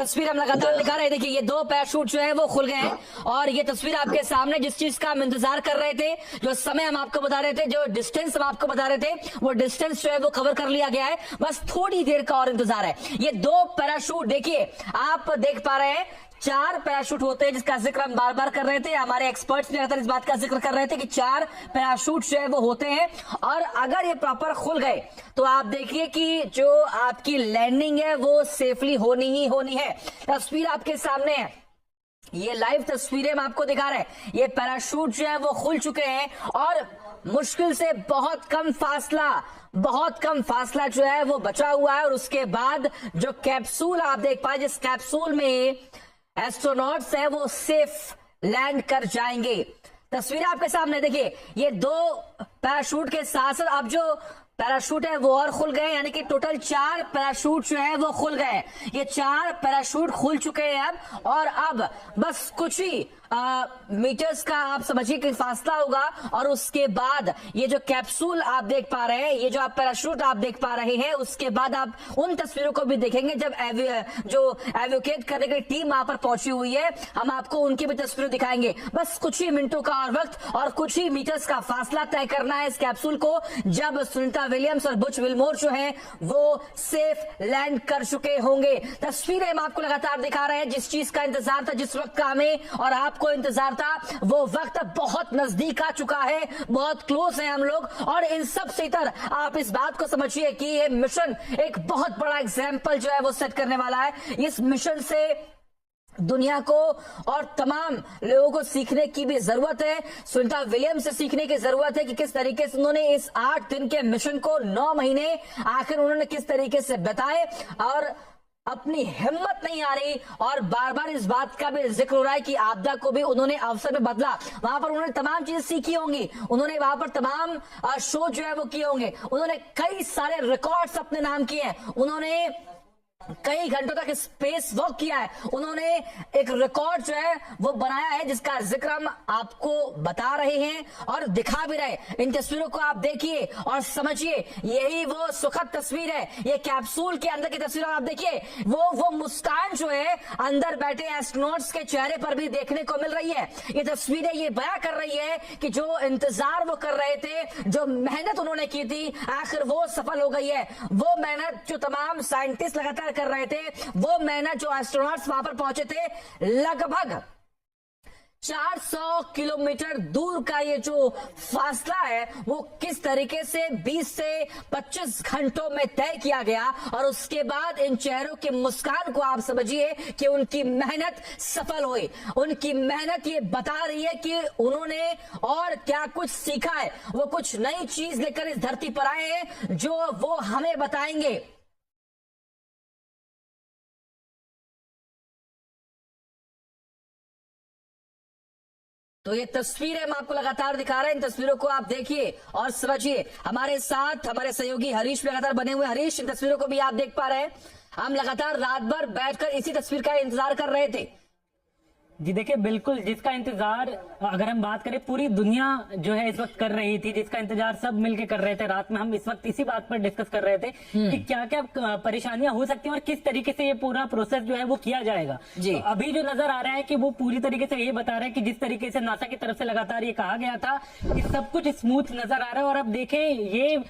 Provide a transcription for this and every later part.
तस्वीर हम लगातार दिखा रहे थे कि ये दो पैराशूट जो है वो खुल गए हैं और ये तस्वीर आपके सामने जिस चीज का हम इंतजार कर रहे थे, जो समय हम आपको बता रहे थे, जो डिस्टेंस हम आपको बता रहे थे, वो डिस्टेंस जो है वो कवर कर लिया गया है। बस थोड़ी देर का और इंतजार है। ये दो पैराशूट देखिए, आप देख पा रहे हैं 4 पैराशूट होते हैं जिसका जिक्र हम बार बार कर रहे थे। हमारे एक्सपर्ट्स भी लगातार इस बात का जिक्र कर रहे थे कि 4 पैराशूट जो है वो होते हैं और अगर ये प्रॉपर खुल गए तो आप देखिए कि जो आपकी लैंडिंग है वो सेफली होनी ही होनी है। तस्वीर आपके सामने है, ये लाइव तस्वीरें हम आपको दिखा रहे हैं। ये पैराशूट जो है वो खुल चुके हैं और मुश्किल से बहुत कम फासला जो है वो बचा हुआ है और उसके बाद जो कैप्सूल आप देख पाए, जिस कैप्सूल में एस्ट्रोनॉट्स है वो सेफ लैंड कर जाएंगे। तस्वीर आपके सामने देखिए, ये 2 पैराशूट के साथ साथ अब जो पैराशूट है वो और खुल गए, यानी कि टोटल 4 पैराशूट जो है वो खुल गए। ये 4 पैराशूट खुल चुके हैं अब और अब बस कुछ ही मीटर्स का आप समझिए कि फासला होगा और उसके बाद ये जो कैप्सूल आप देख पा रहे हैं, ये जो आप पैराशूट आप देख पा रहे हैं, उसके बाद आप उन तस्वीरों को भी देखेंगे जब जो एवोकेट करने की टीम वहां पर पहुंची हुई है, हम आपको उनकी भी तस्वीरें दिखाएंगे। बस कुछ ही मिनटों का और वक्त और कुछ ही मीटर्स का फासला तय करना है इस कैप्सूल को, जब सुनीता विलियम्स और बुच विल्मोर जो है वो सेफ लैंड कर चुके होंगे। तस्वीरें हम आपको लगातार दिखा रहे हैं। जिस चीज का इंतजार था, जिस वक्त का हमें और आपको इंतजार था, वो वक्त बहुत नजदीक आ चुका है, बहुत क्लोज है हम लोग। और इन सब से इतर आप इस बात को समझिए कि ये मिशन एक बहुत बड़ा एग्जाम्पल जो है वो सेट करने वाला है। इस मिशन से दुनिया को और तमाम लोगों को सीखने की भी जरूरत है। सुनीता विलियम्स से सीखने की जरूरत है कि किस तरीके से उन्होंने इस 8 दिन के मिशन को 9 महीने आखिर उन्होंने किस तरीके से बिताए और अपनी हिम्मत नहीं आ रही और बार बार इस बात का भी जिक्र हो रहा है कि आपदा को भी उन्होंने अवसर में बदला। वहां पर उन्होंने तमाम चीजें सीखी होंगी, उन्होंने वहां पर तमाम शो जो है वो किए होंगे, उन्होंने कई सारे रिकॉर्ड्स अपने नाम किए हैं, उन्होंने कई घंटों तक स्पेस वॉक किया है, उन्होंने एक रिकॉर्ड जो है वो बनाया है जिसका जिक्र हम आपको बता रहे हैं और दिखा भी रहे। इन तस्वीरों को आप देखिए और समझिए, यही वो सुखद तस्वीर है। ये कैप्सूल के अंदर की तस्वीर आप देखिए, वो मुस्कान जो है अंदर बैठे एस्ट्रोनॉट्स के चेहरे पर भी देखने को मिल रही है। ये तस्वीरें ये बयां कर रही है कि जो इंतजार वो कर रहे थे, जो मेहनत उन्होंने की थी, आखिर वो सफल हो गई है। वो मेहनत जो तमाम साइंटिस्ट लगातार कर रहे थे, वो मेहनत जो एस्ट्रोनॉट्स वहां पर पहुंचे थे, लगभग 400 किलोमीटर दूर का ये जो फासला है वो किस तरीके से 20 से 25 घंटों में तय किया गया और उसके बाद इन चेहरों की मुस्कान को आप समझिए कि उनकी मेहनत सफल हुई। उनकी मेहनत ये बता रही है कि उन्होंने और क्या कुछ सीखा है, वो कुछ नई चीज लेकर इस धरती पर आए हैं जो वो हमें बताएंगे। तो ये तस्वीरें हम आपको लगातार दिखा रहे हैं, इन तस्वीरों को आप देखिए और समझिए। हमारे साथ हमारे सहयोगी हरीश भी लगातार बने हुए। हरीश, इन तस्वीरों को भी आप देख पा रहे हैं। हम लगातार रात भर बैठकर इसी तस्वीर का इंतजार कर रहे थे। जी देखिए, बिल्कुल जिसका इंतजार अगर हम बात करें पूरी दुनिया जो है इस वक्त कर रही थी, जिसका इंतजार सब मिलके कर रहे थे। रात में हम इस वक्त इसी बात पर डिस्कस कर रहे थे कि क्या क्या परेशानियां हो सकती हैं और किस तरीके से ये पूरा प्रोसेस जो है वो किया जाएगा। जी। तो अभी जो नजर आ रहा है कि वो पूरी तरीके से ये बता रहे हैं कि जिस तरीके से नासा की तरफ से लगातार ये कहा गया था कि सब कुछ स्मूथ नजर आ रहा है। और अब देखें, ये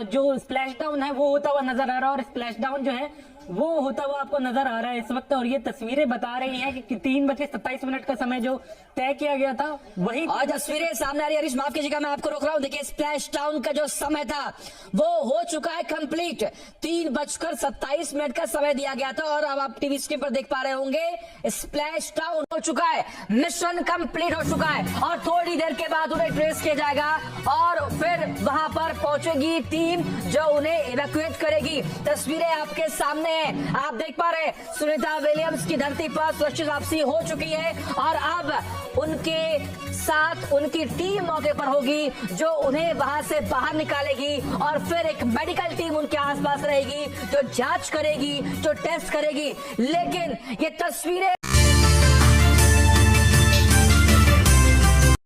जो स्प्लैश डाउन है वो होता हुआ नजर आ रहा है और स्प्लैश डाउन जो है वो होता हुआ आपको नजर आ रहा है इस वक्त। और ये तस्वीरें बता रही हैं कि 3:27 का समय जो तय किया गया था वही और तस्वीरें सामने आ रही है। हरीश, माफ कीजिएगा, मैं आपको रोक रहा हूं। देखिए, स्प्लैश डाउन का जो समय था वो हो चुका है कंप्लीट। 3:27 का समय दिया गया था और अब आप टीवी स्क्रीन पर देख पा रहे होंगे स्प्लैश डाउन हो चुका है, मिशन कंप्लीट हो चुका है और थोड़ी देर के बाद उन्हें ट्रेस किया जाएगा और फिर वहां पर पहुंचेगी टीम जो उन्हें इवैक्यूएट करेगी। तस्वीरें आपके सामने आप देख पा रहे हैं, सुनीता विलियम्स की धरती पर सुरक्षित वापसी हो चुकी है और अब उनके साथ उनकी टीम मौके पर होगी जो उन्हें वहां से बाहर निकालेगी और फिर एक मेडिकल टीम उनके आसपास रहेगी जो जांच करेगी, जो टेस्ट करेगी। लेकिन ये तस्वीरें